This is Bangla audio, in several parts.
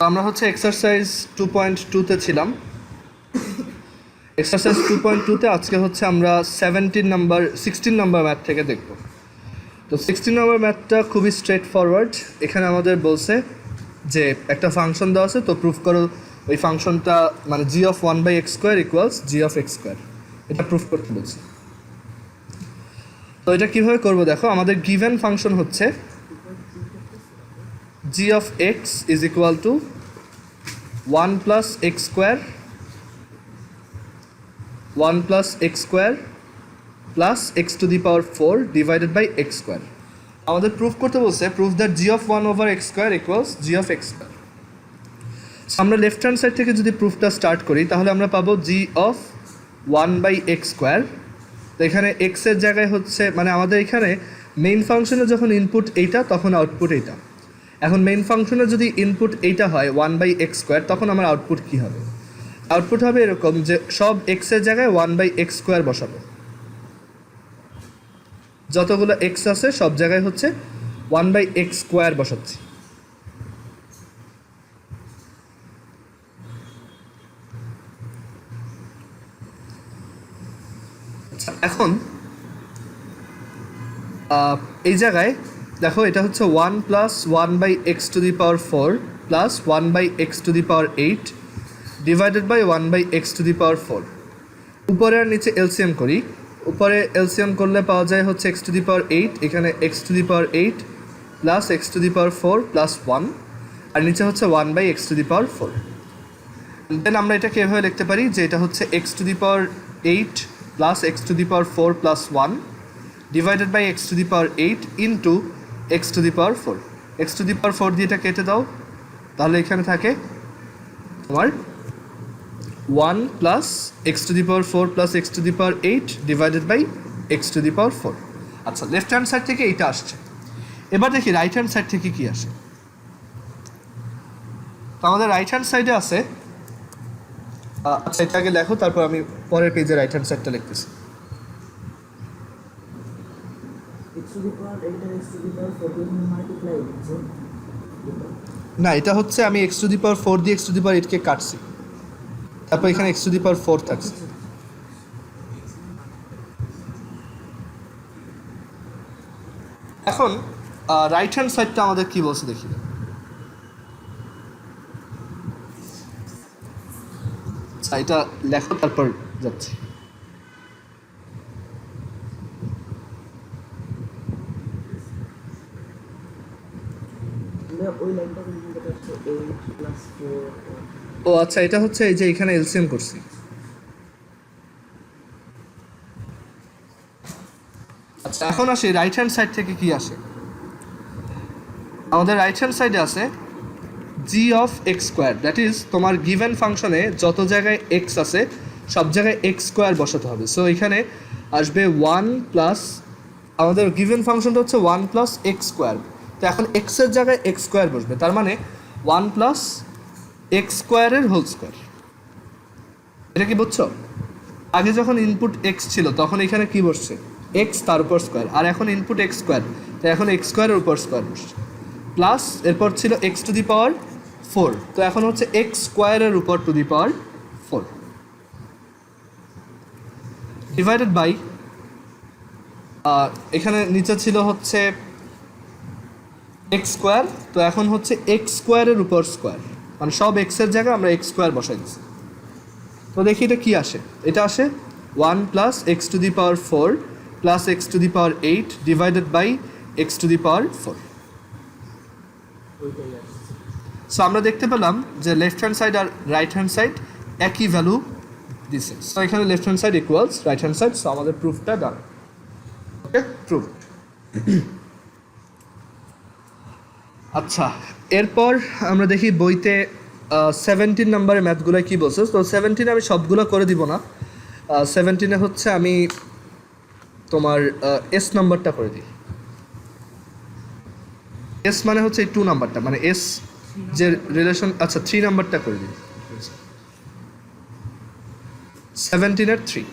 আমরা হচ্ছে এক্সারসাইজ 2.2-তে ছিলাম। এক্সারসাইজ 2.2-তে আজকে হচ্ছে আমরা 16 নাম্বার ম্যাথ থেকে দেখব। তো 16 নাম্বার ম্যাথটা খুবই স্ট্রেট ফরওয়ার্ড। এখানে আমাদের বলছে যে একটা ফাংশন দেওয়া আছে, তো প্রুফ করো ওই ফাংশনটা মানে g(1/x² = g(x²) এটা প্রুফ করতে বলছে। তো এটা কীভাবে করবো দেখো, আমাদের গিভেন ফাংশন হচ্ছে g(x) = 1 + x² 1 + x² plus x⁴ divided by x²। আমাদের প্রুফ করতে বলছে প্রুফ দ্যাট g(1/x² = g(x²)। আমরা লেফট হ্যান্ড সাইড থেকে যদি প্রুফটা স্টার্ট করি তাহলে আমরা পাবো g(1/x²). তো এখানে x এর জায়গায় হচ্ছে মানে আমাদের এখানে মেইন ফাংশনে যখন ইনপুট এইটা তখন আউটপুট এইটা। এখন মেইন ফাংশনে যদি ইনপুট এইটা হয় 1/x², তখন আমার আউটপুট কী হবে? আউটপুট হবে এরকম যে সব x এর জায়গায় 1/x² বসাবো, যতগুলো x আছে সব জায়গায় হচ্ছে 1/x² বসাচ্ছি। আচ্ছা, এখন এই জায়গায় দেখো এটা হচ্ছে 1 + 1/x⁴ plus 1/x⁸ divided by 1/x⁴। উপরে আর নিচে এলসিএম করি। উপরে এলসিএম করলে পাওয়া যায় হচ্ছে x⁸, এখানে x⁸ প্লাস x⁴ প্লাস 1, আর নিচে হচ্ছে 1/x⁴। দেন আমরা এটাকে এভাবে লিখতে পারি যে এটা হচ্ছে x⁸ plus x⁴ plus 1 divided by x⁸ into x⁴। x⁴ দিয়ে এটা কেটে দাও, তাহলে এখানে থাকে তোমার 1 + x⁴ plus x⁸ divided by x⁴। আচ্ছা, লেফট হ্যান্ড সাইড থেকে এইটা আসছে। এবার দেখি রাইট হ্যান্ড সাইড থেকে কি আসে। তো আমাদের রাইট হ্যান্ড সাইডে আছে, আচ্ছা এটা আগে লেখো, তারপর আমি পরের পেজে রাইট হ্যান্ড সাইডটা লিখতেছি। না, এটা হচ্ছে আমি x⁴ দিয়ে x⁴ কাটছি, তারপর এখানে x⁴ থাকছে। এখন রাইট হ্যান্ড সাইডটা আমাদের কি বলছে দেখি। আচ্ছা, এটা লেখো, তারপর যাচ্ছি। ও আচ্ছা, এটা হচ্ছে এই যে এখানে এলসিএম করছি। আচ্ছা, এখন আসি রাইট হ্যান্ড সাইড থেকে কি আসে। আমাদের রাইট হ্যান্ড সাইডে আছে g(x²), দ্যাট ইজ তোমার গিভেন ফাংশনে যত জায়গায় x আছে সব জায়গায় x² বসাতে হবে। সো এখানে আসবে 1 প্লাস, আমাদের গিভেন ফাংশনটা হচ্ছে 1 + x²। তো এখন x এর জায়গায় x² বসবে, তার মানে 1 + x²² এটা কি বুঝছো? আগে যখন ইনপুট x ছিল তখন এখানে কি বসছে x তার উপর স্কোয়ার, আর এখন ইনপুট x², তো এখন x² এর উপর স্কোয়ার বসছে, প্লাস এরপর ছিল x⁴, তো এখন হচ্ছে x² এর উপর (4) ডিভাইডেড বাই এখানে নিচে ছিল হচ্ছে x², তো এখন হচ্ছে x² এর উপর স্কোয়ার, মানে সব x এর জায়গায় আমরা x² বসাই দিচ্ছি। তো দেখি এটা কি আসে। এটা আসে 1 + x⁴ plus x⁸ divided by x⁴। So আমরা দেখতে পেলাম যে লেফট হ্যান্ড সাইড আর রাইট হ্যান্ড সাইড একই ভ্যালু দিছে। সো এখানে left hand side equals right hand side. So আমাদের প্রুফটা ডান। ওকে, প্রুফ। আচ্ছা, এরপর আমরা দেখি বইতে 17 নম্বরের ম্যাথগুলো কী বলছে। তো 17 আমি সবগুলো করে দিব না। 17-এ হচ্ছে আমি তোমার এস নাম্বারটা করে দিই। এস মানে হচ্ছে এই 2 নাম্বারটা, মানে এস যে রিলেশন, আচ্ছা 3 নাম্বারটা করে দিই। 17-এর 3।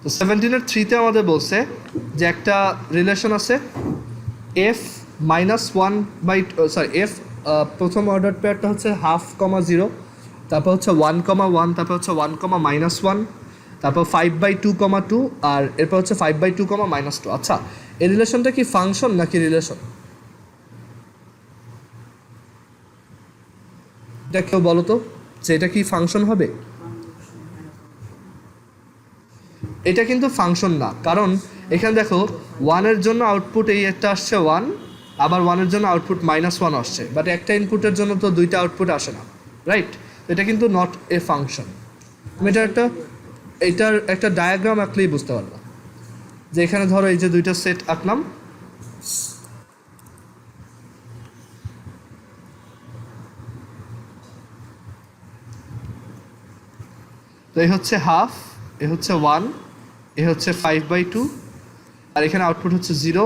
তো 17-এর 3-তে আমাদের বলছে যে একটা রিলেশন আছে f minus one by sorry F প্রথম অর্ডার পেয়ারটা হচ্ছে হাফ কমা জিরো, তারপর হচ্ছে 1,1, তারপর হচ্ছে 1,-1, তারপর 5/2,2, আর এরপর হচ্ছে 5/2, -2। আচ্ছা, এই রিলেশনটা কি ফাংশন নাকি রিলেশন? এটা কেউ বলো তো যে এটা কি ফাংশন হবে? এটা কিন্তু ফাংশন না, কারণ এখানে দেখো 1-এর জন্য আউটপুট এই একটা আসছে 1, আবার 1-এর জন্য আউটপুট -1 আসছে, বাট একটা ইনপুটের জন্য তো দুইটা আউটপুট আসে না, রাইট? এটা কিন্তু নট এ ফাংশন। তুমি এটার একটা ডায়াগ্রাম আঁকলেই বুঝতে পারবা যে এখানে ধরো এই যে দুইটা সেট আঁকলাম, তো এই হচ্ছে হাফ, এ হচ্ছে 1, এ হচ্ছে 5/2, আর এখানে আউটপুট হচ্ছে 0,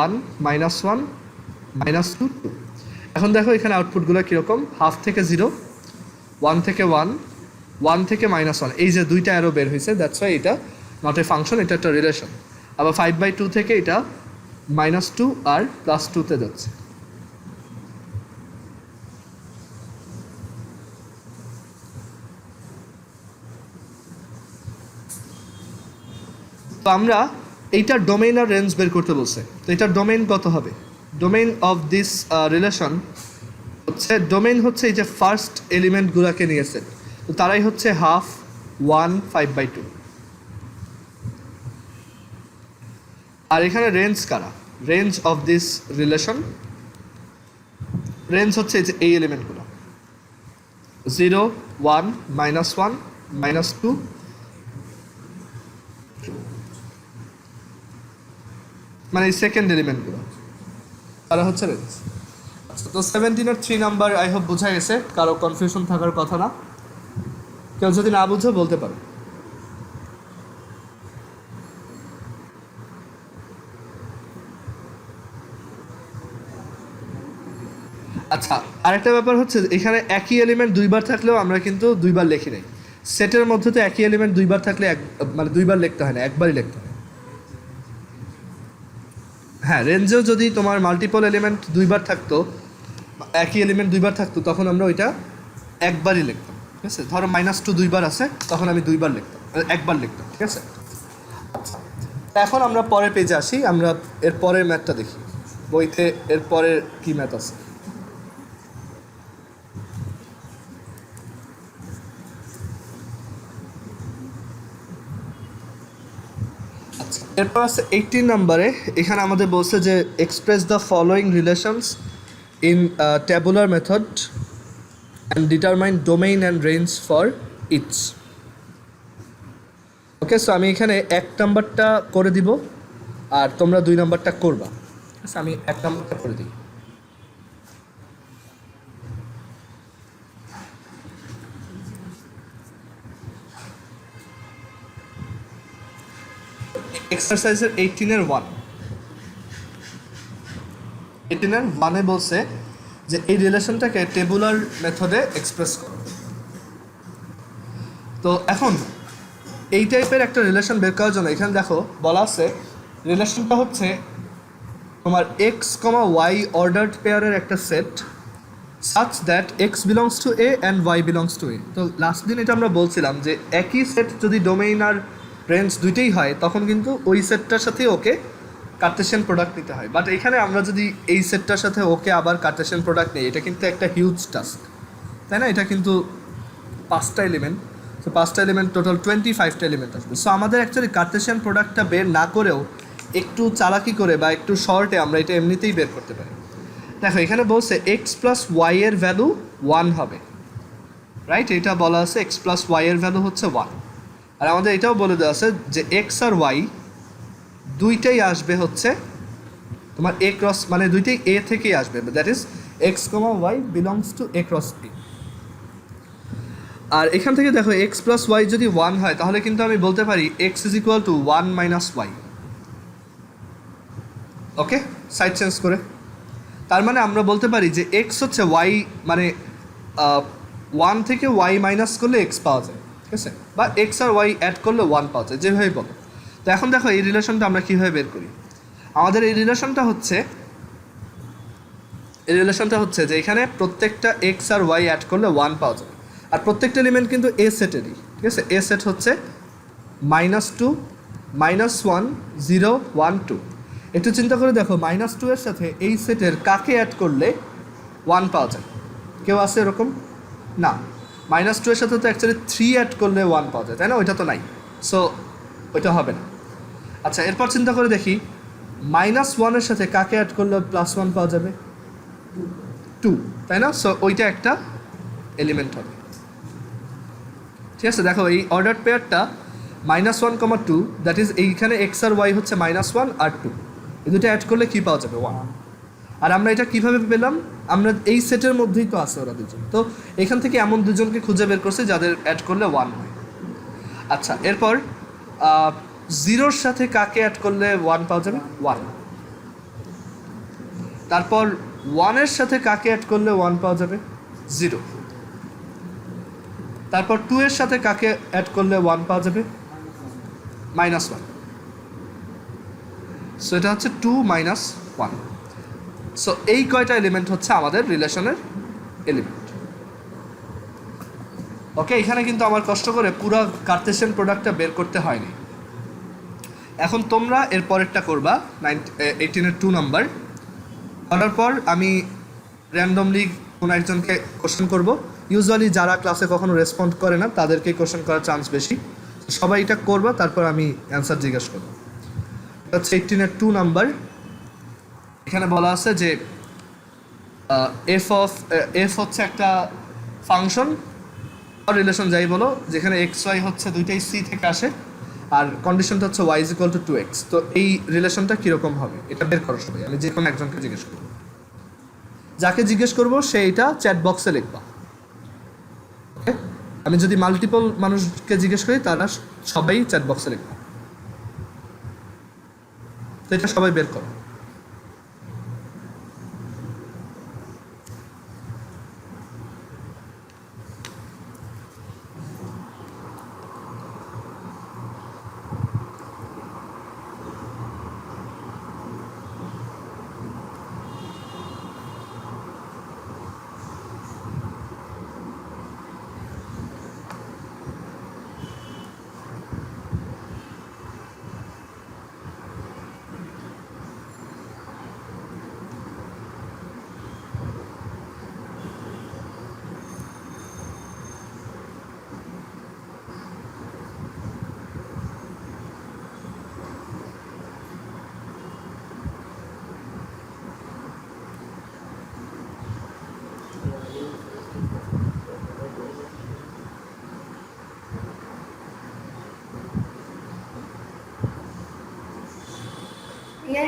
1, -1, -2, 2। এখন দেখো এখানে আউটপুটগুলো কীরকম, হাফ থেকে 0, 1 থেকে 1, 1 থেকে -1, এই যে দুইটা অ্যারো বের হয়েছে, দ্যাটস ওয়াই এটা নট এ ফাংশন, এটা একটা রিলেশন। আবার 5/2 থেকে এটা -2 আর +2-তে যাচ্ছে। তো আমরা এইটার ডোমেইন আর রেঞ্জ বের করতে বলছে, তো এটার ডোমেইন কত হবে? ডোমেইন অফ দিস রিলেশন হচ্ছে, ডোমেইন হচ্ছে এই যে ফার্স্ট এলিমেন্টগুলোকে নিয়েছে, তো তারাই হচ্ছে হাফ, 1, 5/2। আর এখানে রেঞ্জ কারা? Range of this relation, range হচ্ছে এই এলিমেন্টগুলো 0, 1, -1, -2, মানে এই সেকেন্ড এলিমেন্টগুলো, তারা হচ্ছে রেঞ্জ। আচ্ছা, তো 17-এর 3 নাম্বার আই হোপ বোঝা গেছে, কারো কনফিউশন থাকার কথা না। কেউ যদি না বুঝো বলতে পারো। আচ্ছা, আরেকটা ব্যাপার হচ্ছে এখানে একই এলিমেন্ট দুইবার থাকলেও আমরা কিন্তু দুইবার লিখি নাই। সেটের মধ্যে তো একই এলিমেন্ট দুইবার থাকলে মানে দুইবার লিখতে হয় না, একবারই লিখতে হয়। হ্যাঁ, রেঞ্জেও যদি তোমার মাল্টিপল এলিমেন্ট দুইবার থাকতো, একই এলিমেন্ট দুইবার থাকতো, তখন আমরা ওইটা একবারই লিখতাম, ঠিক আছে? ধরো -2 দুইবার আছে, তখন আমি দুইবার লিখতাম, একবার লিখতাম, ঠিক আছে? আচ্ছা, এখন আমরা পরের পেজে আসি, আমরা এর পরের ম্যাথটা দেখি বইতে, এর পরের কী ম্যাথ আছে। আচ্ছা, এরপর আছে 18 নম্বরে, এখানে আমাদের বলছে যে express the following relations in tabular method and determine domain and range for each. Okay, so আমি এখানে 1 নাম্বারটা করে দিব আর তোমরা 2 নাম্বারটা করবা, ঠিক আছে? আমি 1 নাম্বারটা করে দিই। এক্সারসাইজের 18-এর 1, 18-এর 1-এ বলছে যে এই রিলেশনটাকে টেবুলার মেথডে এক্সপ্রেস করো। তো এখন এই টাইপের একটা রিলেশন বের করার জন্য এখানে দেখো বলা আছে রিলেশনটা হচ্ছে তোমার x, y অর্ডার্ড পেয়ারের একটা set such that x belongs to a and y belongs to a। তো লাস্ট দিন এটা আমরা বলছিলাম যে একই সেট যদি ডোমেইন আর রেঞ্জ দুইটাই হয়, তখন কিন্তু ওই সেটটার সাথে ওকে কার্টেশিয়ান প্রোডাক্ট নিতে হয়। বাট এখানে আমরা যদি এই সেটটার সাথে ওকে আবার কার্টেশিয়ান প্রোডাক্ট নিই, এটা কিন্তু একটা হিউজ টাস্ক, তাই না? এটা কিন্তু 5টা এলিমেন্ট, তো 5টা এলিমেন্ট টোটাল 25টা এলিমেন্ট আসবে। সো আমাদের অ্যাকচুয়ালি কার্টেশিয়ান প্রোডাক্টটা বের না করেও একটু চালাকি করে বা একটু শর্টে আমরা এটা এমনিতেই বের করতে পারি। দেখো এখানে বলছে x প্লাস ওয়াই এর ভ্যালু 1 হবে, রাইট? এটা বলা আছে x প্লাস ওয়াই এর ভ্যালু হচ্ছে 1, আর আমাদের এটাও বলে দেওয়া আছে যে x আর y দুইটাই আসবে হচ্ছে তোমার a ক্রস, মানে দুইটাই a থেকেই আসবে, that is x, y belongs to a cross a। আর এখান থেকে দেখো x প্লাস ওয়াই যদি 1 হয়, তাহলে কিন্তু আমি বলতে পারি x is equal to 1 minus Y. Okay, side change করে, তার মানে আমরা বলতে পারি যে x হচ্ছে y, মানে 1 থেকে y মাইনাস করলে x পাওয়া যায়, ঠিক আছে? বা x আর y অ্যাড করলে 1 পাওয়া যায়, যেভাবেই বলো। তো এখন দেখো এই রিলেশনটা আমরা কীভাবে বের করি। আমাদের এই রিলেশনটা হচ্ছে এই রিলেশনটা হচ্ছে যে এখানে প্রত্যেকটা এক্স আর ওয়াই অ্যাড করলে 1 পাওয়া যাবে, আর প্রত্যেকটা এলিমেন্ট কিন্তু এ সেটেরই, ঠিক আছে। এ সেট হচ্ছে -2, -1, 0, 1, 2। একটু চিন্তা করে দেখো, -2 এর সাথে এই সেটের কাকে অ্যাড করলে 1 পাওয়া যায়? কেউ আছে এরকম? না। -2 এর সাথে তো অ্যাকচুয়ালি 3 অ্যাড করলে 1 পাওয়া যায়, তাই না? ওইটা তো নাই, সো ওইটা হবে না। আচ্ছা, এরপর চিন্তা করে দেখি, -1 এর সাথে কাকে অ্যাড করলে +1 পাওয়া যাবে? 2, তাই না? সো ওইটা একটা এলিমেন্ট হবে, ঠিক আছে। দেখো এই অর্ডার পেয়ারটা -1, 2, দ্যাট ইজ এইখানে এক্স আর ওয়াই হচ্ছে -1 আর 2, এই দুটো অ্যাড করলে কী পাওয়া যাবে? 1। আর আমরা এটা কীভাবে পেলাম? আমরা এই সেটের মধ্যেই তো আছে ওরা দুজন, তো এখান থেকে এমন দুজনকে খুঁজে বের করছে যাদের অ্যাড করলে 1 হয়। আচ্ছা, এরপর 0-র সাথে কাকে অ্যাড করলে 1 পাওয়া যাবে? 1। তারপর 1-এর সাথে কাকে অ্যাড করলে 1 পাওয়া যাবে? 0। তারপর 2-এর সাথে কাকে অ্যাড করলে 1 পাওয়া যাবে? -1। সো এটা হচ্ছে 2 - 1। সো এই কয়টা এলিমেন্ট হচ্ছে আমাদের রিলেশনের এলিমেন্ট। ওকে, এখানে কিন্তু আমার কষ্ট করে পুরো কার্টেশিয়ান প্রোডাক্টটা বের করতে হয়নি। এখন তোমরা এর পরেরটা করবা, 18-এর 2 নাম্বার করার পর আমি র্যান্ডমলি কোনো একজনকে কোশ্চেন করব। ইউজুয়ালি যারা ক্লাসে কখনো রেসপন্ড করে না তাদেরকেই কোশ্চেন করার চান্স বেশি। সবাই এটা করবা, তারপর আমি অ্যান্সার জিজ্ঞেস করবো। এটা হচ্ছে 18-এর 2 নাম্বার। এখানে বলা আছে যে এফ হচ্ছে একটা ফাংশন রিলেশন, যাই বলো, যেখানে এক্স ওয়াই হচ্ছে দুইটাই সি থেকে আসে, আর কন্ডিশনটা হচ্ছে y = 2x। তো এই রিলেশনটা কীরকম হবে এটা বের করো সবাই। আমি যে কোনো একজনকে জিজ্ঞেস করবো, যাকে জিজ্ঞেস করবো সে এটা চ্যাট বক্সে লিখবা। ওকে, আমি যদি মাল্টিপল মানুষকে জিজ্ঞেস করি তারা সবাই চ্যাট বক্সে লিখবা। তো এটা সবাই বের করো।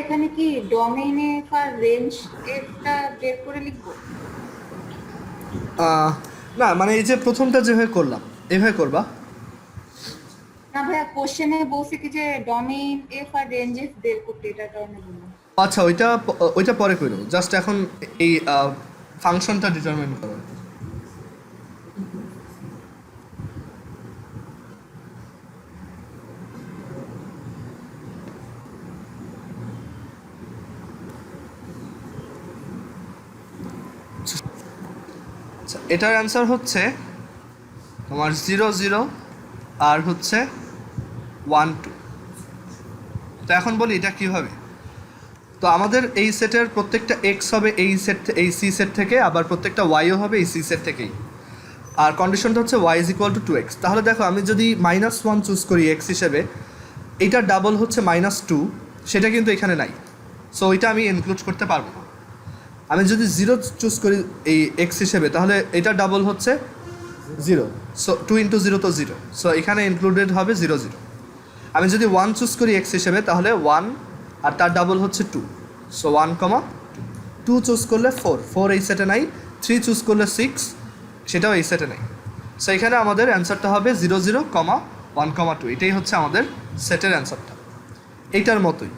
এখানে কি ডোমেইন এফ আর রেঞ্জ এফটা বের করে লিখবো? না, মানে এই যে প্রথমটা যেভাবে করলাম এইভাবে করবা না ভাইয়া, কোশ্চেনে বলছে কি যে domain F R range F বের করতে, এটা কারণে বললাম। আচ্ছা, ওইটা পরে করো, জাস্ট এখন এই ফাংশনটা ডিটারমাইন করো। আচ্ছা, এটার অ্যান্সার হচ্ছে তোমার 0, 0 আর হচ্ছে 1, 2। তো এখন বলি এটা কী হবে। তো আমাদের এই সেটের প্রত্যেকটা এক্স হবে এই সি সেট থেকে, আবার প্রত্যেকটা ওয়াইও হবে এই সি সেট থেকেই, আর কন্ডিশনটা হচ্ছে y = 2x। তাহলে দেখো, আমি যদি -1 চুজ করি এক্স হিসেবে, এইটা ডাবল হচ্ছে -2, সেটা কিন্তু এখানে নাই, সো ওইটা আমি ইনক্লুড করতে পারবো না। আমি যদি 0 চুজ করি এই এক্স হিসেবে, তাহলে এটা ডাবল হচ্ছে 0, সো 2 × 0 তো 0, সো এখানে ইনক্লুডেড হবে 0, 0। আমি যদি 1 চুজ করি এক্স হিসেবে, তাহলে 1 আর তার ডাবল হচ্ছে 2, সো 1, 2 চুজ করলে 4 এই সেটে নাই, 3 চুজ করলে 6, সেটাও এই সেটে নাই। সো এখানে আমাদের অ্যান্সারটা হবে 0, 0, 1, 2। এটাই হচ্ছে আমাদের সেটের অ্যান্সারটা, এইটার মতোই,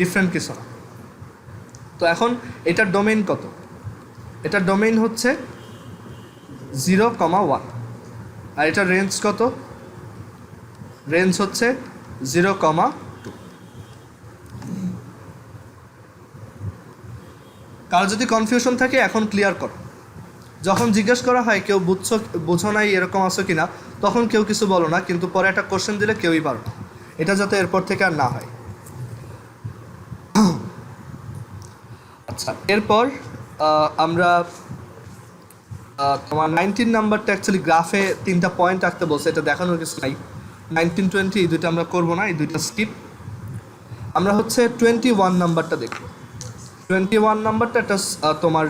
ডিফারেন্ট কিছু না। তো এখন এটার ডোমেইন কত? এটার ডোমেইন হচ্ছে 0, 1। আর এটার রেঞ্জ কত? রেঞ্জ হচ্ছে 0, 2। কারো যদি কনফিউশন থাকে এখন ক্লিয়ার করো। যখন জিজ্ঞেস করা হয় কেউ বুঝো নাই এরকম আছো কি না, তখন কেউ কিছু বলো না, কিন্তু পরে একটা কোশ্চেন দিলে কেউই পারো না। এটা যাতে এরপর থেকে আর না হয়। আচ্ছা, এরপর আমরা তোমার 19 নাম্বারটা অ্যাকচুয়ালি গ্রাফে 3টা পয়েন্ট রাখতে বলছে, এটা দেখানোর কিছু নাই। 19, 20 এই দুইটা আমরা করবো না, এই দুইটা স্কিপ। আমরা হচ্ছে 21 নাম্বারটা দেখব। 21 নাম্বারটা একটা তোমার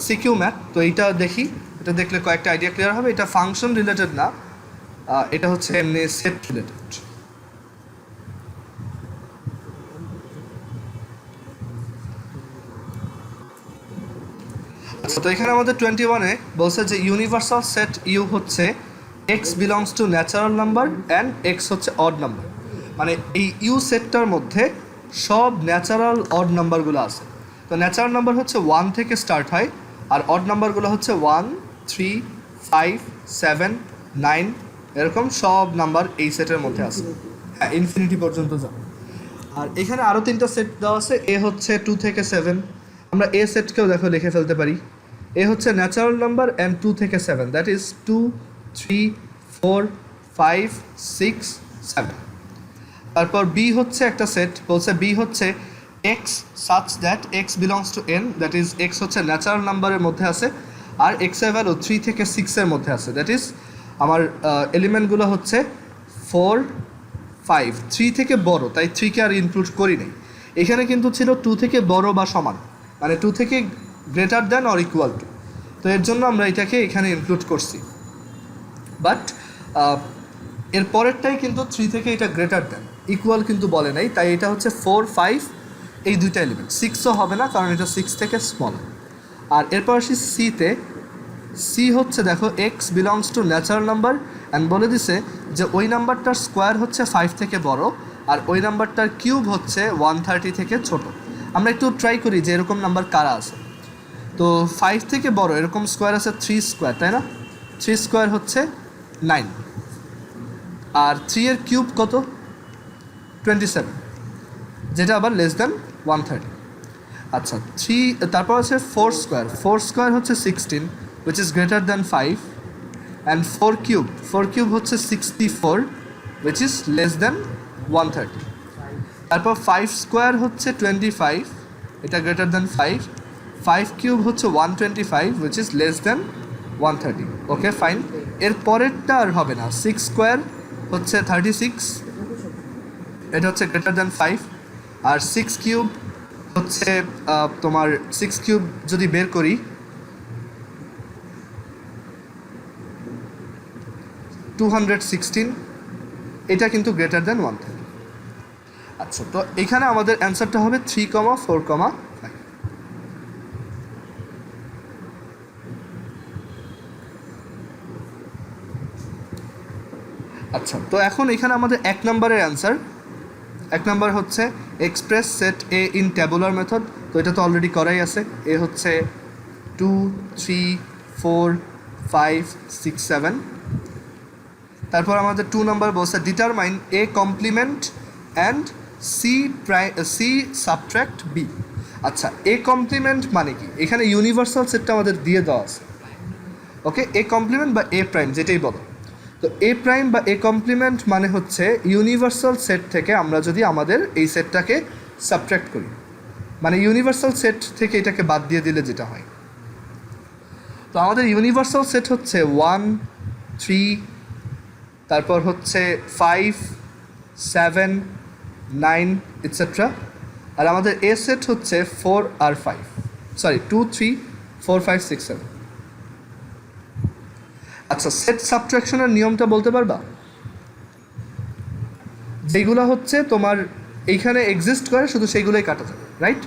সিকিউ ম্যাথ। তো এইটা দেখি, এটা দেখলে কয়েকটা আইডিয়া ক্লিয়ার হবে। এটা ফাংশন রিলেটেড না, এটা হচ্ছে এমনি সেট রিলেটেড। আচ্ছা, তো এখানে আমাদের 21-এ বলছে যে ইউনিভার্সাল সেট ইউ হচ্ছে x belongs to natural number and x হচ্ছে অড নাম্বার। মানে এই ইউ সেটটার মধ্যে সব ন্যাচারাল অড নাম্বারগুলো আছে। তো ন্যাচারাল নাম্বার হচ্ছে 1 থেকে স্টার্ট হয়, আর অড নাম্বারগুলো হচ্ছে 1, 3, 5, 7, 9 এরকম সব নাম্বার এই সেটের মধ্যে আছে। হ্যাঁ, ইনফিনিটি পর্যন্ত যাবে। আর এখানে আরও 3টা সেট দেওয়া আছে। এ হচ্ছে 2 থেকে 7, আমরা এ সেটকেও দেখো লিখে ফেলতে পারি। এ হচ্ছে ন্যাচারাল নাম্বার অ্যান্ড 2 থেকে 7, দ্যাট ইজ 2, 3, 4, 5, 6, 7। তারপর বি হচ্ছে একটা সেট, বলছে বি হচ্ছে x such that x belongs to N, that is x হচ্ছে ন্যাচারাল নাম্বারের মধ্যে আছে, আর এক্সের ভ্যালু 3 থেকে 6-এর মধ্যে আছে। দ্যাট ইজ আমার এলিমেন্টগুলো হচ্ছে 4, 5, 3 থেকে বড়, তাই 3কে আর ইনক্লুড করি নাই। এখানে কিন্তু ছিল 2 থেকে বড় বা সমান, মানে 2 থেকে greater than or equal to. তো এর জন্য আমরা এটাকে এখানে ইনক্লুড করছি। বাট এর পরেরটাই কিন্তু 3 থেকে এটা গ্রেটার দ্যান, ইকুয়াল কিন্তু বলে নাই, তাই এটা হচ্ছে 4, 5 এই দুইটা এলিমেন্ট। 6ও হবে না, কারণ এটা 6 থেকে স্মল। আর এরপর আসি সিতে। সি হচ্ছে দেখো x belongs to natural number and বলে দিছে যে ওই নাম্বারটার স্কোয়ার হচ্ছে 5 থেকে বড়, আর ওই নাম্বারটার কিউব হচ্ছে 130 থেকে ছোট। আমরা একটু ট্রাই করি যে এরকম নাম্বার কারা আছে। তো 5 থেকে বড় এরকম স্কোয়ার আছে 3 স্কোয়ার, তাই না? 3 স্কোয়ার হচ্ছে 9, আর 3 এর কিউব কত? 27, যেটা আবার লেস দ্যান 130। আচ্ছা, 3 তারপর আছে 4 স্কোয়ার। 4 স্কোয়ার হচ্ছে 16, which is greater than 5, and 4 cube হচ্ছে 64, which is less than 130। তারপর 5 স্কোয়ার হচ্ছে 25, এটা গ্রেটার দ্যান 5। 5 কিউব হচ্ছে 125, which is less than 130। Okay, fine. এর পরেরটা আর হবে না। 6 স্কোয়ার হচ্ছে 36, এটা হচ্ছে গ্রেটার দ্যান 5। আর 6 কিউব হচ্ছে তোমার 6 কিউব যদি বের করি 216, এটা কিন্তু গ্রেটার দ্যান 130। আচ্ছা, তো এখানে আমাদের অ্যান্সারটা হবে 3, 4, 5। আচ্ছা, তো এখন এখানে আমাদের 1 নম্বরের অ্যান্সার। 1 নম্বর হচ্ছে express set A in tabular method. তো এটা তো অলরেডি করাই আছে। এ হচ্ছে 2, 3, 4, 5, 6, 7। তারপর আমাদের 2 নম্বর বলছে determine A complement and C subtract B. আচ্ছা, এ কমপ্লিমেন্ট মানে কি? এখানে ইউনিভার্সাল সেটটা আমাদের দিয়ে দেওয়া আছে। ওকে, এ কমপ্লিমেন্ট বা এ প্রাইম যেটাই বলো। তো এ প্রাইম বা এ কমপ্লিমেন্ট মানে হচ্ছে ইউনিভার্সাল সেট থেকে আমরা যদি আমাদের এই সেটটাকে সাবট্র্যাক্ট করি, মানে ইউনিভার্সাল সেট থেকে এটাকে বাদ দিয়ে দিলে যেটা হয়। তো আমাদের ইউনিভার্সাল সেট হচ্ছে 1, 3, তারপর হচ্ছে 5, 7, 9 এটসেট্রা। আর আমাদের এ সেট হচ্ছে 4 আর 5, সরি 2, 3, 4, 5, 6, 7। আচ্ছা, সেট সাবট্রাকশনের নিয়মটা বলতে পারবা? যেগুলো হচ্ছে তোমার এইখানে এক্সিস্ট করে শুধু সেইগুলোই কাটা যাবে, রাইট?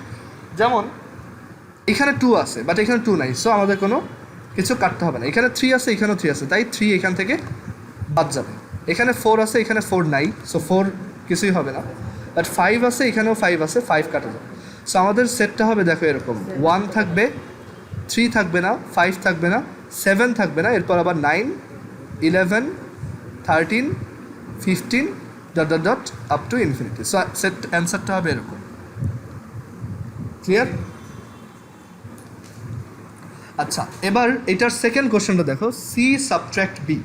যেমন এখানে 2 আছে বাট এখানে 2 নাই, সো আমাদের কোনো কিছু কাটতে হবে না। এখানে 3 আছে, এখানেও 3 আছে, তাই 3 এখান থেকে বাদ যাবে। এখানে 4 আছে, এখানে 4 নাই, সো 4 কিছুই হবে না। বাট 5 আছে, এখানেও 5 আছে, 5 কাটা যাবে। সো আমাদের সেটটা হবে দেখো এরকম, 1 থাকবে, 3 থাকবে না, 5 থাকবে না, 7 থাকবে না, এরপর আবার 9, 11, 13, 15 dot up to infinity. So set অ্যান্সারটা হবে এরকম। ক্লিয়ার? আচ্ছা, এবার এটার সেকেন্ড কোশ্চেনটা দেখো, C subtract B.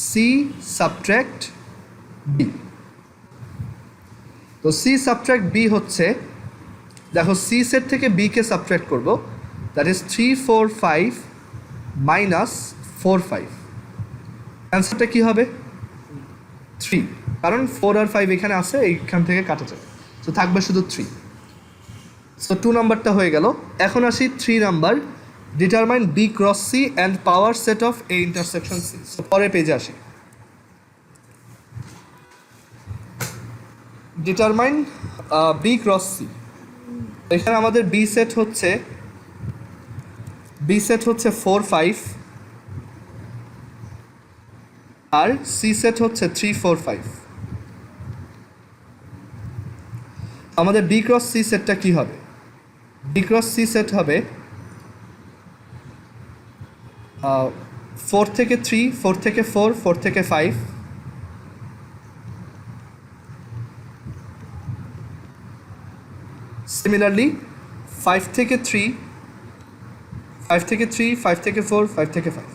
C subtract B. তো সি সাবট্র্যাক্ট বি হচ্ছে, দেখো সি সেট থেকে বি কে সাবট্র্যাক্ট করব, দ্যাট ইজ 3 4 5 মাইনাস 4 5। অ্যান্সারটা কী হবে? 3, কারণ 4 আর 5 এখানে আছে, এইখান থেকে কাটা যাবে, তো থাকবে শুধু 3। সো 2 নাম্বারটা হয়ে গেল। এখন আসি 3 number, determine B cross C and power set of A intersection C. So পরের পেজে আসি, ডিটারমাইন বি ক্রস সি। এখানে আমাদের বি সেট হচ্ছে 4 5 আর সি সেট হচ্ছে 3 4 5। আমাদের বি ক্রস সি সেটটা কি হবে? বি ক্রস সি সেট হবে 4 থেকে 3, 4 থেকে 4, 4 থেকে 5, সিমিলারলি 5 থেকে 3, 5 থেকে 3, 5 থেকে 4, 5 থেকে 5।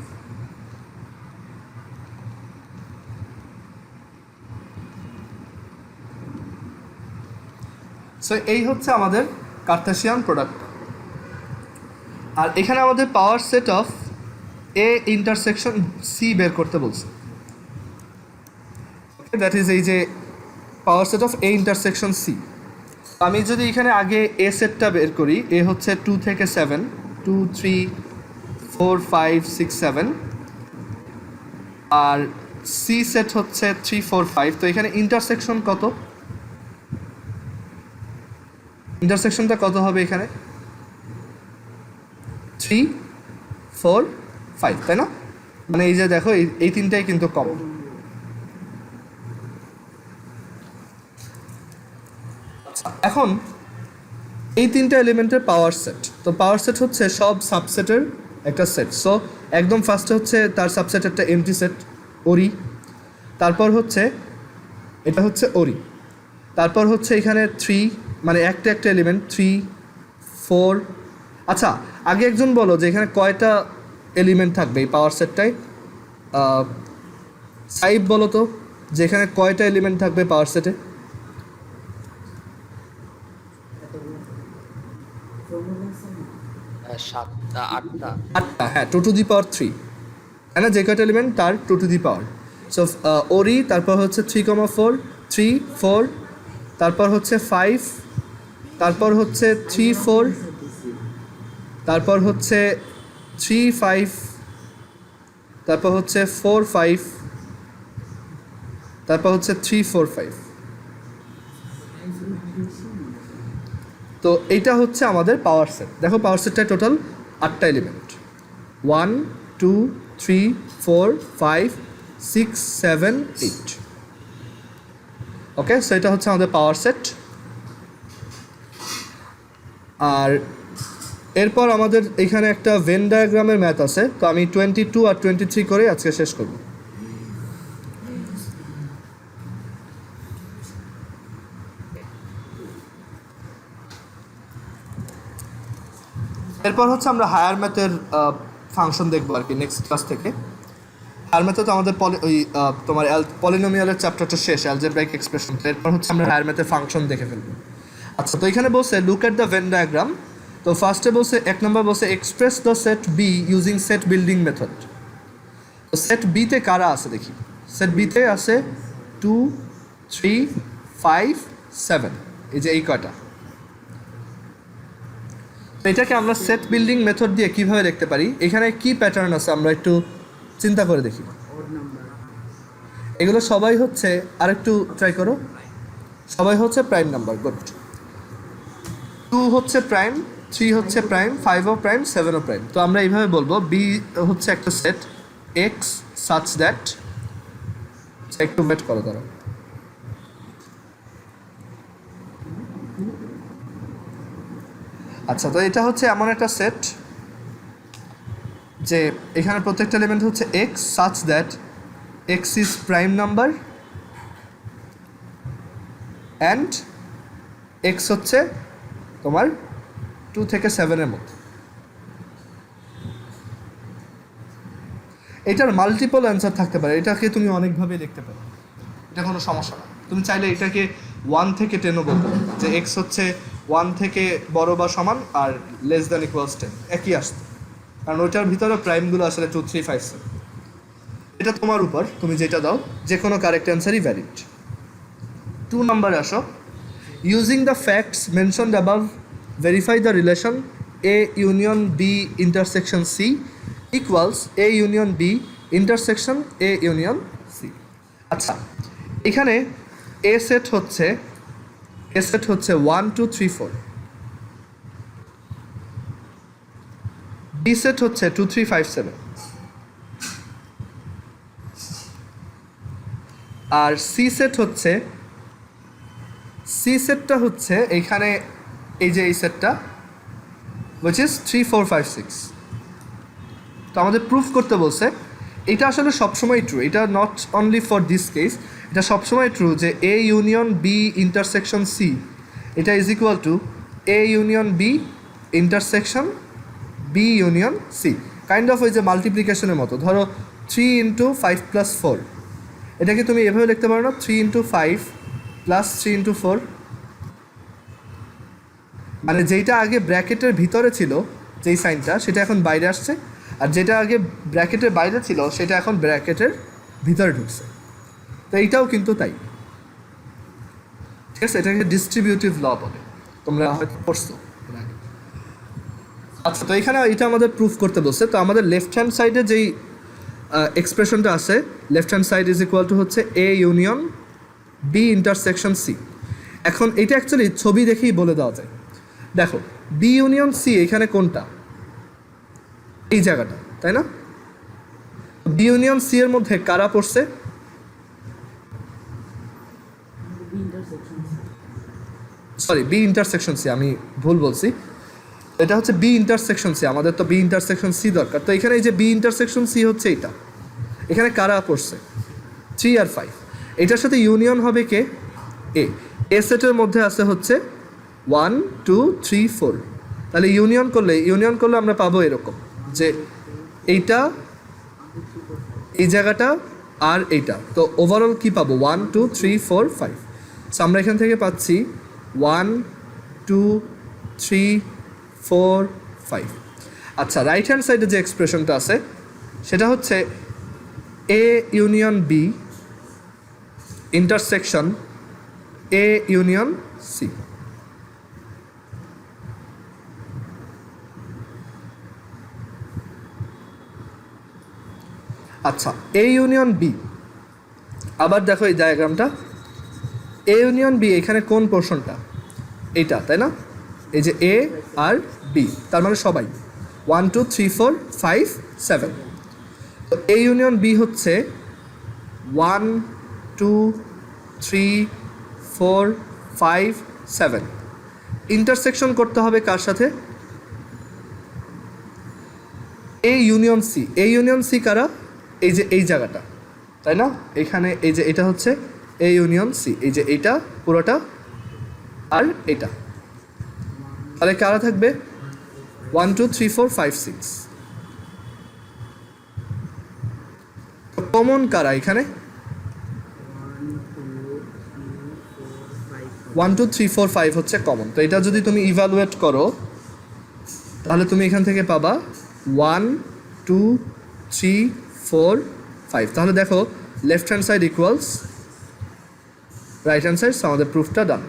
সো এই হচ্ছে আমাদের কার্টেসিয়ান প্রোডাক্ট। আর এখানে আমাদের power set of A intersection C বের করতে বলছে। ওকে, দ্যাট ইজ এই যে power set of A intersection C. আমি যদি এখানে আগে এ সেটটা বের করি, এ হচ্ছে 2 থেকে 7, 2 3 4 5 6 7, আর সি সেট হচ্ছে 3 4 5। তো এখানে ইন্টারসেকশন কত? ইন্টারসেকশনটা কত হবে এখানে? 3 4 5, তাই না? মানে এই যে দেখো, এই তিনটাই কিন্তু কম। এখন এই তিনটা এলিমেন্টের পাওয়ার সেট, তো পাওয়ার সেট হচ্ছে সব সাবসেটের একটা সেট। সো একদম ফার্স্টে হচ্ছে তার সাবসেট একটা এমটি সেট, ওরি। তারপর হচ্ছে এটা হচ্ছে ওরি। তারপর হচ্ছে এখানে 3, মানে একটা এলিমেন্ট 3 4। আচ্ছা, আগে একজন বলো যে এখানে কয়টা এলিমেন্ট থাকবে এই পাওয়ার সেটটায়? সাইব বলো তো যে এখানে কয়টা এলিমেন্ট থাকবে পাওয়ার সেটে? 7টা 8টা। 8টা, হ্যাঁ, 2 টু দি পাওয়ার 3, তাই না? যে কয়টা এলিমেন্ট তার 2 টু দি পাওয়ার। সো ওরি, তারপর হচ্ছে 3,4, 3 4, তারপর হচ্ছে 5, তারপর হচ্ছে 3 4, তারপর হচ্ছে 3 5, তারপর হচ্ছে 4 5, তারপর হচ্ছে 3 4 5। তো এইটা হচ্ছে আমাদের পাওয়ার সেট। দেখো পাওয়ার সেটটায় টোটাল 8টা এলিমেন্ট, 1 2 3 4 5 6 7 8। ওকে, সো এটা হচ্ছে আমাদের পাওয়ার সেট। আর এরপর আমাদের এখানে একটা ভেন ডায়াগ্রামের ম্যাথ আছে, তো আমি 22 আর 23 করে আজকে শেষ করব। এরপর হচ্ছে আমরা হায়ার ম্যাথের ফাংশন দেখবো আর কি নেক্সট ক্লাস থেকে। হায়ার ম্যাথে তো আমাদের তোমার পলিনোমিয়ালের চ্যাপ্টারটা শেষ, অ্যালজেব্রাইক এক্সপ্রেশন। এরপর হচ্ছে আমরা হায়ার ম্যাথের ফাংশন দেখে ফেলবো। আচ্ছা, তো এখানে বলছে look at the Venn diagram. তো ফার্স্টে বলছে, 1 নম্বর বলছে express the set B using set building method. তো সেট বিতে কারা আছে দেখি। সেট বিতে আছে 2 3 5 7, এই যে এই কয়টা। তো এটাকে আমরা সেট বিল্ডিং মেথড দিয়ে কিভাবে দেখতে পারি, এখানে কি প্যাটার্ন আছে আমরা একটু চিন্তা করে দেখি। এগুলো সবাই হচ্ছে, আরেকটু ট্রাই করো, সবাই হচ্ছে প্রাইম নাম্বার। গুড। 2 হচ্ছে প্রাইম, 3 হচ্ছে প্রাইম, 5ও প্রাইম, 7ও প্রাইম। তো আমরা এইভাবে বলবো বি হচ্ছে একটা সেট এক্স সাচ দ্যাট, একটু ওয়েট করো তারা। আচ্ছা, তো এটা হচ্ছে এমন একটা সেট যে এখানে প্রত্যেকটা এলিমেন্ট হচ্ছে x such that x is prime number and x হচ্ছে তোমার 2 থেকে 7-এর মধ্যে। এটার মাল্টিপল অ্যান্সার থাকতে পারে, এটাকে তুমি অনেকভাবে দেখতে পারো, এটা কোনো সমস্যা না। তুমি চাইলে এটাকে 1 থেকে 10ও বলতে পারো, যে এক্স হচ্ছে 1 থেকে বড় বা সমান আর লেস দ্যান ইকুয়ালস 10, একই আসতো, কারণ ওইটার ভিতরে প্রাইমগুলো আসলে 2, 3, 5, 7। এটা তোমার উপর, তুমি যেটা দাও, যে কোনো কারেক্ট অ্যান্সারই ভ্যালিড। 2 নম্বরে আসো। Using the facts mentioned above verify the relation A union B intersection C equals A union B intersection A union C. আচ্ছা, এখানে এ সেট হচ্ছে 1, 2, 3, 4, বি সেট হচ্ছে 2, 3, 5, 7, আর সি সেটটা হচ্ছে এইখানে এই যে এই সেটটা which is 3, 4, 5, 6। তো আমাদের প্রুফ করতে বলছে, এটা আসলে সবসময় ট্রু, এটা not only for this case, এটা সবসময় ট্রু যে A union B intersection C এটা is equal to A union B intersection B union C. Kind of ওই যে মাল্টিপ্লিকেশনের মতো, ধরো 3 × 5 + 4, এটাকে তুমি এভাবে লিখতে পারো না, 3 × 5 + 3 × 4, মানে যেইটা আগে ব্র্যাকেটের ভিতরে ছিল যেই সাইনটা, সেটা এখন বাইরে আসছে, আর যেটা আগে ব্র্যাকেটের বাইরে ছিল সেটা এখন ব্র্যাকেটের ভিতরে ঢুকছে। তো এইটাও কিন্তু তাই, ঠিক আছে? এটাকে ডিস্ট্রিবিউটিভ ল বলে, তোমরা হয়তো পড়ছো। আচ্ছা, তো এখানে এটা আমাদের প্রুফ করতে বলছে। তো আমাদের লেফট হ্যান্ড সাইডে যেই এক্সপ্রেশনটা আছে, left hand side is equal to হচ্ছে A union B intersection C. এখন এটা অ্যাকচুয়ালি ছবি দেখেই বলে দেওয়া যায়। দেখো, বি ইউনিয়ন সি এখানে কোনটা? এই জায়গাটা, তাই না? বি ইউনিয়ন সি এর মধ্যে কারা পড়ছে? সরি, বি ইন্টারসেকশন সি, আমি ভুল বলছি, এটা হচ্ছে বি ইন্টারসেকশন সি। আমাদের তো বি ইন্টারসেকশন সি দরকার। তো এখানে এই যে বি ইন্টারসেকশন সি হচ্ছে এটা, এখানে কারা পড়ছে? 3 আর 5। এটার সাথে ইউনিয়ন হবে কে? এ সেটের মধ্যে আছে হচ্ছে 1, 2, 3, 4। তাহলে ইউনিয়ন করলে আমরা পাবো এরকম যে এইটা, এই জায়গাটা আর এইটা, তো ওভারঅল কি পাবো? 1, 2, 3, 4, 5। সো আমরা এখান থেকে পাচ্ছি 1, 2, 3, 4, 5। আচ্ছা, রাইট হ্যান্ড সাইডে যে এক্সপ্রেশনটা আছে সেটা হচ্ছে A union B intersection A union C. আচ্ছা, এ ইউনিয়ন বি, আবার দেখো এই ডায়াগ্রামটা, এ ইউনিয়ন বি এখানে কোন পোর্শনটা? এইটা, তাই না? এই যে এ আর বি, তার মানে সবাই 1, 2, 3, 4, 5, 7। তো এ ইউনিয়ন বি হচ্ছে 1, 2, 3, 4, 5, 7। ইন্টারসেকশন করতে হবে কার সাথে? A union C. A union C কারা? এই যে এই জায়গাটা, তাই না? এখানে এই যে এটা হচ্ছে এ ইউনিয়ন সি, এই যে এইটা পুরোটা আর এটা, তাহলে কারা থাকবে? 1, 2, 3, 4, 5, 6। কমন কারা এখানে? 1, 2, 3, 4, 5 হচ্ছে কমন। তো এটা যদি তুমি ইভ্যালুয়েট করো তাহলে তুমি এখান থেকে পাবা 1, 2, 3, 4, 5। তাহলে দেখো, left hand side equals right hand side. আমাদের প্রুফটা ডান।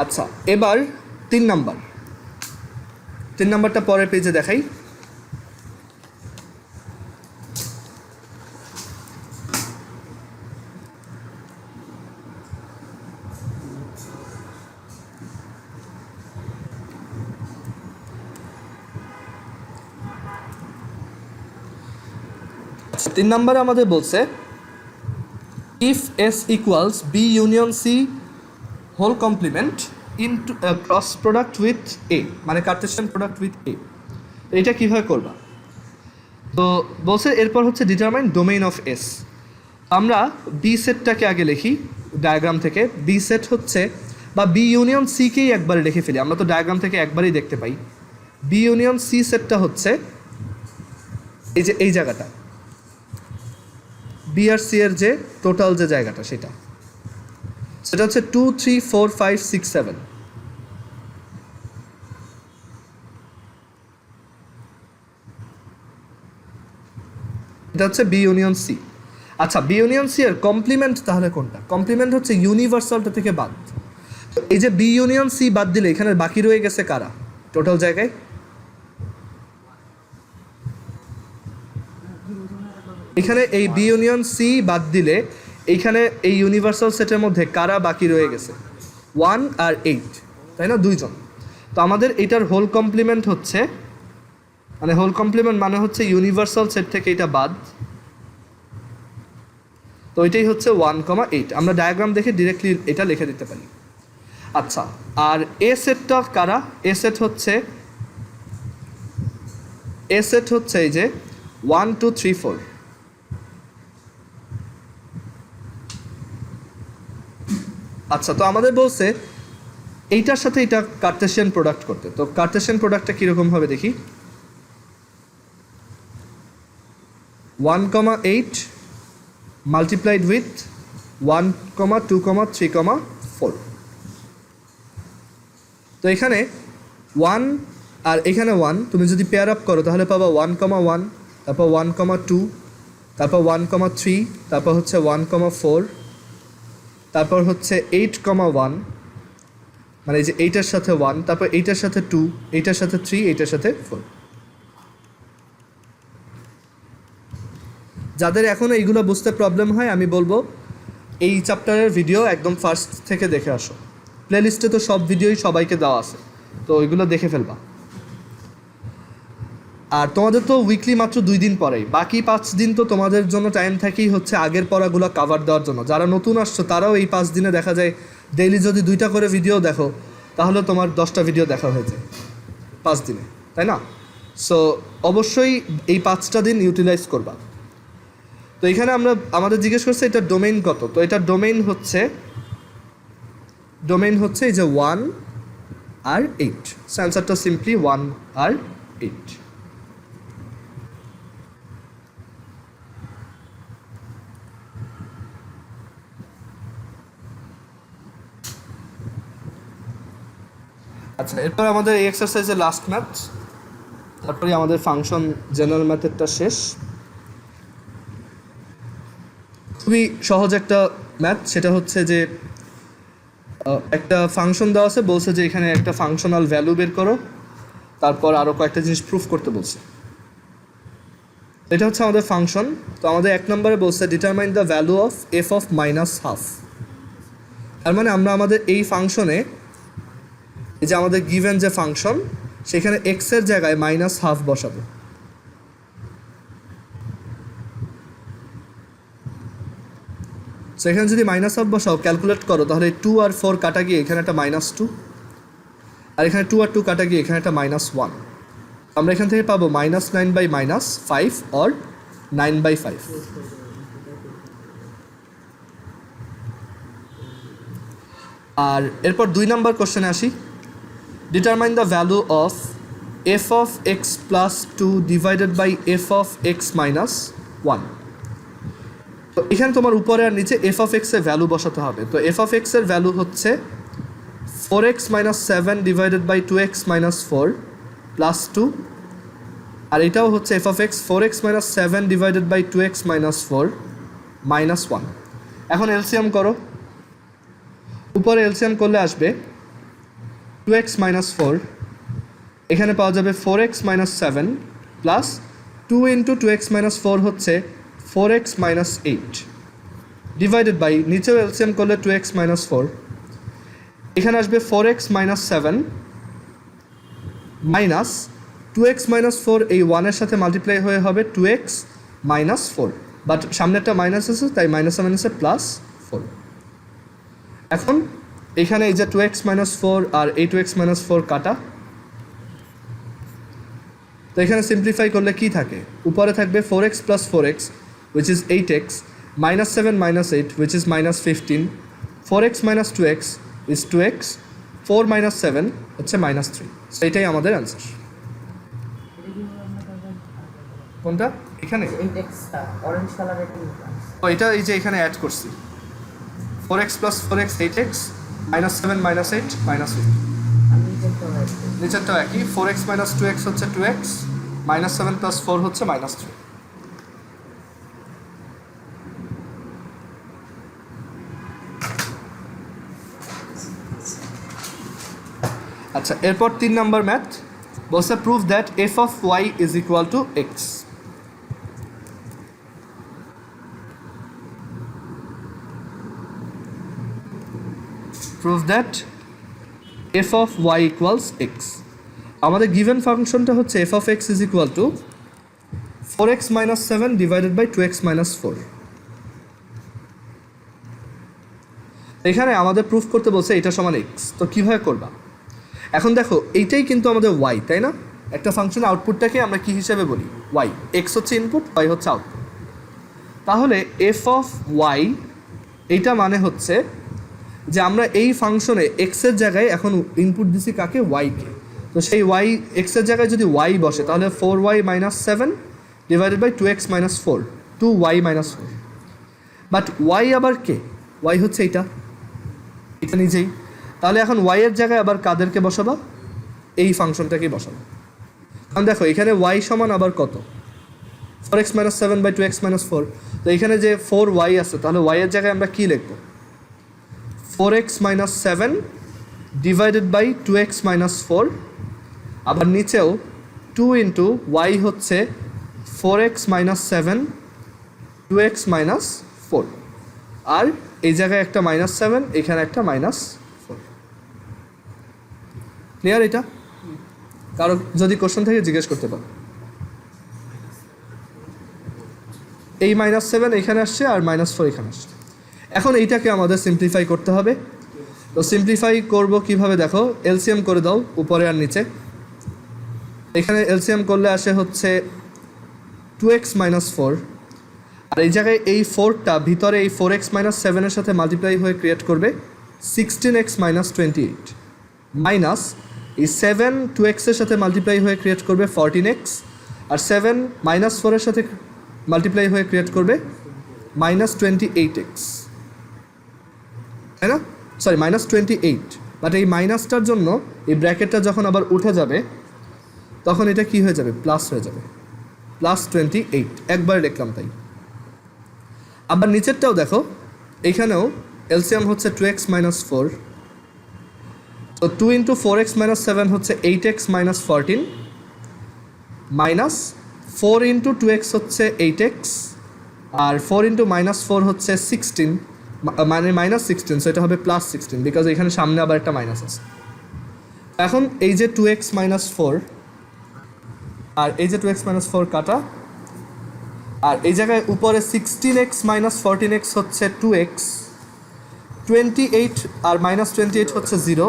আচ্ছা, এবার 3 নাম্বারটা পরের পেজে দেখাই। তিন নম্বরে আমাদের বলছে if S equals B union C whole complement into cross product with A, মানে কার্টেসিয়ান প্রোডাক্ট উইথ এ। এটা কীভাবে করবা? তো বলছে এরপর হচ্ছে ডিটারমাইন ডোমেইন অফ এস। আমরা বি সেটটাকে আগে লিখি ডায়াগ্রাম থেকে। বি সেট হচ্ছে, বা বি ইউনিয়ন সিকেই একবারে লিখে ফেলি, আমরা তো ডায়াগ্রাম থেকে একবারেই দেখতে পাই। বি ইউনিয়ন সি সেটটা হচ্ছে এই যে এই জায়গাটা, বি আর সি এর যে টোটাল যে জায়গাটা সেটা হচ্ছে 2 3 4 5 6 7। এটা হচ্ছে বি ইউনিয়ন সি। আচ্ছা, বি ইউনিয়ন সি এর কমপ্লিমেন্ট তাহলে কোনটা? কমপ্লিমেন্ট হচ্ছে ইউনিভার্সালটা থেকে বাদ। তো এই যে বি ইউনিয়ন সি বাদ দিলে এখানে বাকি রয়ে গেছে কারা টোটাল জায়গায়? এখানে এই বি ইউনিয়ন সি বাদ দিলে এইখানে এই ইউনিভার্সাল সেটের মধ্যে কারা বাকি রয়ে গেছে? 1 আর 8, তাই না? দুইজন। তো আমাদের এটার হোল কমপ্লিমেন্ট হচ্ছে, মানে হোল কমপ্লিমেন্ট মানে হচ্ছে ইউনিভার্সাল সেট থেকে এটা বাদ, তো এটাই হচ্ছে 1,8। আমরা ডায়াগ্রাম দেখে ডিরেক্টলি এটা লিখে দিতে পারি। আচ্ছা, আর এ সেটটা কারা? এ সেট হচ্ছে এই যে 1 2 3 4। আচ্ছা, তো আমাদের বলছে এইটার সাথে এটা কার্টেশিয়ান প্রোডাক্ট করতে। তো কার্টেশিয়ান প্রোডাক্টটা কীরকম হবে দেখি। 1,8 মাল্টিপ্লাইড উইথ 1, 2, 3, 4। তো এখানে 1 আর এখানে 1 তুমি যদি পেয়ার আপ করো তাহলে পাবা 1,1, তারপর 1,2, তারপর 1,3, তারপর হচ্ছে 1,4, তারপর হচ্ছে 8,1, মানে এই যে এইটার সাথে 1, তারপর এইটার সাথে 2, এইটার সাথে 3, এইটার সাথে 4। যাদের এখনও এইগুলো বুঝতে প্রবলেম হয়, আমি বলবো এই চ্যাপ্টারের ভিডিও একদম ফার্স্ট থেকে দেখে আসো। প্লেলিস্টে তো সব ভিডিওই সবাইকে দেওয়া আছে, তো ওইগুলো দেখে ফেলবা। আর তোমাদের তো উইকলি মাত্র 2 দিন পরেই, বাকি 5 দিন তো তোমাদের জন্য টাইম থাকেই হচ্ছে আগের পড়াগুলো কাভার দেওয়ার জন্য। যারা নতুন আসছো তারাও এই 5 দিনে দেখা যায় ডেইলি যদি 2টা করে ভিডিও দেখো তাহলে তোমার 10টা ভিডিও দেখা হয়ে যায় 5 দিনে, তাই না? সো অবশ্যই এই 5টা দিন ইউটিলাইজ করবা। তো এখানে আমাদের জিজ্ঞেস করছে এটার ডোমেইন কত। তো এটার ডোমেইন হচ্ছে এই যে 1 আর 8। অ্যান্সারটা সিম্পলি 1 আর 8। আচ্ছা, এরপর আমাদের এই এক্সারসাইজের লাস্ট ম্যাথ, তারপরে আমাদের ফাংশন জেনারেল ম্যাথডটা শেষ। খুবই সহজ একটা ম্যাথ, সেটা হচ্ছে যে একটা ফাংশন দেওয়া আছে, বলছে যে এখানে একটা ফাংশনাল ভ্যালু বের করো, তারপর আরও কয়েকটা জিনিস প্রুফ করতে বলছে। এটা হচ্ছে আমাদের ফাংশন। তো আমাদের 1 নম্বরে বলছে determine the value of F of -1/2। তার মানে আমরা আমাদের এই ফাংশনে, এই যে আমাদের গিভেন যে ফাংশন, সেখানে এক্সের জায়গায় -1/2 বসাবো। সো এখানে যদি -1/2 বসাও, ক্যালকুলেট করো, তাহলে 2 আর 4 কাটা গিয়ে এখানে একটা -2, আর এখানে 2 আর 2 কাটা গিয়ে এখানে একটা -1। আমরা এখান থেকে পাবো -9/-5 অর 9/5। আর এরপর 2 নম্বর কোশ্চেনে আসি। Determine the value of F of X plus 2 divided by F of X minus 1। তো এখানে তোমার উপরে আর নিচে এফ অফ এক্সের ভ্যালু বসাতে হবে। তো এফ অফ এক্সের ভ্যালু হচ্ছে 4x - 7 divided by 2x - 4 plus 2, আর এটাও হচ্ছে F of X 4x - 7 divided by 2x - 4 minus 1। এখন এলসিএম করো, উপরে এলসিএম করলে আসবে 2x - 4, এখানে পাওয়া যাবে 4x - 7 প্লাস 2 ইন্টু 2x - 4 হচ্ছে 4x - 8 ডিভাইডেড বাই, নিচেও এলসিএম করলে 2x - 4, এখানে আসবে 4x - 7 মাইনাস 2x - 4, এই 1-এর সাথে মাল্টিপ্লাই হয়ে হবে 2x - 4, বাট সামনে একটা মাইনাস আছে তাই মাইনাসে মাইনাসে প্লাস 4। এখন এখানে এই যে 2x - 4 আর এই 2x - 4 কাটা, তো এখানে সিম্পলিফাই করলে কি থাকে? উপরে থাকবে 4x + 4x which is 8x, -7 - 8 which is -15, 4x - 2x is 2x, 4 - 7 হচ্ছে -3। সো এটাই আমাদের অ্যান্সার। কোনটা এখানে? এই টেক্সটটা অরেঞ্জ কালারের কি? ও এটা এই যে এখানে অ্যাড করছি 4x + 4x 8x -7 -8 -8 আমি যেটা রাইট নিচেরটাও একই 4x - 2x হচ্ছে 2x -7 + 4 হচ্ছে -3। আচ্ছা এরপর 3 নাম্বার ম্যাথ বলছে prove that f of y is equal to x। prove that f of y equals x। আমাদের গিভেন ফাংশনটা হচ্ছে f of x is equal to 4x - 7 divided by 2x - 4। এখানে আমাদের প্রুফ করতে বলছে এটা সমান x, তো কিভাবে করবা? এখন দেখো এইটাই কিন্তু আমাদের y, তাই না? একটা ফাংশনের আউটপুটটাকে আমরা কি হিসেবে বলি? y, x হচ্ছে ইনপুট, y হচ্ছে আউটপুট। তাহলে f of y এইটা মানে হচ্ছে যে আমরা এই ফাংশনে x এর জায়গায় এখন ইনপুট দিছি কাকে? y কে। তো সেই y x এর জায়গায় যদি y বসে তাহলে 4y - 7 divided by 2x - 4 2y - 4। But y আবার কে? y হচ্ছে এটা নিজেই। তাহলে এখন y এর জায়গায় আবার কাদেরকে বসাবা? এই ফাংশনটাকেই বসাবো। কারণ দেখো এখানে y সমান আবার কত? 4x - 7 by 2x - 4। তো এখানে যে 4y আছে তাহলে y এর জায়গায় আমরা কি লিখবো? 4x - 7 divided by 2x - 4। আবার নিচেও 2 ইন্টু y হচ্ছে 4x - 7 2x - 4। আর এই জায়গায় একটা -7, এখানে একটা -4। ক্লিয়ার এটা? কারো যদি কোশ্চেন থেকে জিজ্ঞেস করতে পারো। এই -7 এখানে আসছে আর -4 এখানে আসছে। এখন এইটাকে আমাদের সিম্পলিফাই করতে হবে। তো সিম্পলিফাই করব কিভাবে দেখো, এলসিএম করে দাও উপরে আর নিচে। এখানে এলসিএম করলে আসে হচ্ছে 2x - 4, আর এই জায়গায় এই 4টা ভিতরে এই 4x - 7 এর সাথে মাল্টিপ্লাই হয়ে ক্রিয়েট করবে 16x - 28 মাইনাস এই 7 2x এর সাথে মাল্টিপ্লাই হয়ে ক্রিয়েট করবে 14x, আর 7 -4 এর সাথে মাল্টিপ্লাই হয়ে ক্রিয়েট করবে -28x, তাই না? সরি -28। বাট এই মাইনাসটার জন্য এই ব্র্যাকেটটা যখন আবার উঠে যাবে তখন এটা কি হয়ে যাবে? প্লাস হয়ে যাবে, +28 একবারে লিখলাম তাই। আবার নিচেরটাও দেখো, এইখানেও এলসিএম হচ্ছে 2x - 4, তো 2 ইন্টু 4x - 7 হচ্ছে 8x - 14 মাইনাস 4 ইন্টু 2x হচ্ছে 8x, আর 4 ইন্টু -4 হচ্ছে 16 মানে -16, সো এটা হবে +16 বিকজ এখানে সামনে আবার একটা মাইনাস আছে। এখন এই যে 2x - 4 আর এই যে 2x - 4 কাটা, আর এই জায়গায় উপরে 16x - 14x হচ্ছে 2x, 28 আর -28 হচ্ছে 0,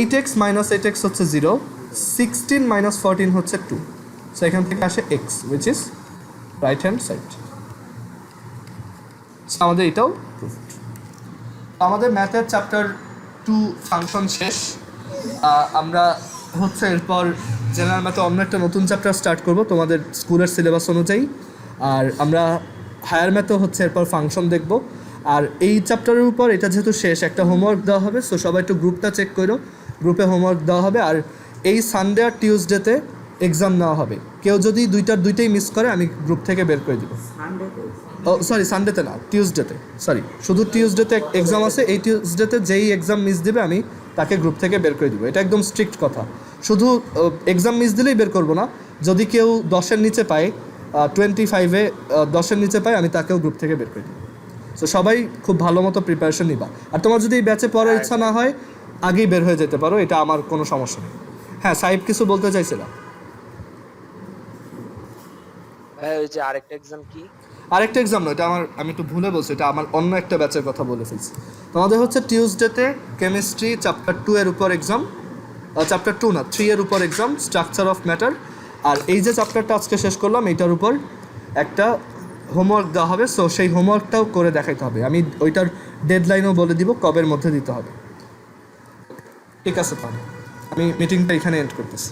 8x - 8x হচ্ছে 0, 16 - 14 হচ্ছে 2, সো এখান থেকে আসে x which is right hand side. আমাদের এটাও প্রুফড। আমাদের ম্যাথের চ্যাপ্টার 2 ফাংশন শেষ। আমরা হচ্ছে এরপর জেনারেল ম্যাথে অন্য একটা নতুন চ্যাপ্টার স্টার্ট করব তোমাদের স্কুলের সিলেবাস অনুযায়ী। আর আমরা হায়ার ম্যাথও হচ্ছে এরপর ফাংশন দেখব। আর এই চ্যাপ্টারের উপর এটা যেহেতু শেষ, একটা হোমওয়ার্ক দেওয়া হবে, সো সবাই একটু গ্রুপটা চেক করো, গ্রুপে হোমওয়ার্ক দেওয়া হবে। আর এই সানডে আর টিউসডেতে এক্সাম নেওয়া হবে। কেউ যদি দুইটাই মিস করে আমি গ্রুপ থেকে বের করে দেবো। ও সরি, সানডেতে না, টিউসডেতে, সরি, শুধু টিউসডেতে এক্সাম আছে। এই টিউসডেতে যেই এক্সাম মিস দেবে আমি তাকে গ্রুপ থেকে বের করে দেবো। এটা একদম স্ট্রিক্ট কথা। শুধু এক্সাম মিস দিলেই বের করবো না, যদি কেউ 10-এর নিচে পায়, 25-এ 10-এর নিচে পায়, আমি তাকেও গ্রুপ থেকে বের করে দেবো। সো সবাই খুব ভালো মতো প্রিপারেশন নিবা। আর তোমার যদি এই ব্যাচে পড়ার ইচ্ছা না হয় আগেই বের হয়ে যেতে পারো, এটা আমার কোনো সমস্যা নেই। হ্যাঁ, সাহেব কিছু বলতে চাইছিলাম। ভাই ওই যে আরেকটা এক্সাম কি? আরেকটা এক্সাম নয়, এটা আমি একটু ভুলে বলছি, এটা আমার অন্য একটা ব্যাচের কথা বলে ফেলছি। তোমাদের হচ্ছে টিউসডেতে কেমিস্ট্রি চ্যাপ্টার 2 এর উপর এক্সাম, চ্যাপ্টার 2 না 3 এর উপর এক্সাম, স্ট্রাকচার অফ ম্যাটার। আর এই যে চ্যাপ্টারটা আজকে শেষ করলাম এইটার উপর একটা হোমওয়ার্ক দেওয়া হবে, সো সেই হোমওয়ার্কটাও করে দেখাইতে হবে। আমি ওইটার ডেডলাইনও বলে দিব কবের মধ্যে দিতে হবে। ঠিক আছে, তাহলে আমি মিটিংটা এখানে এন্ড করতেছি।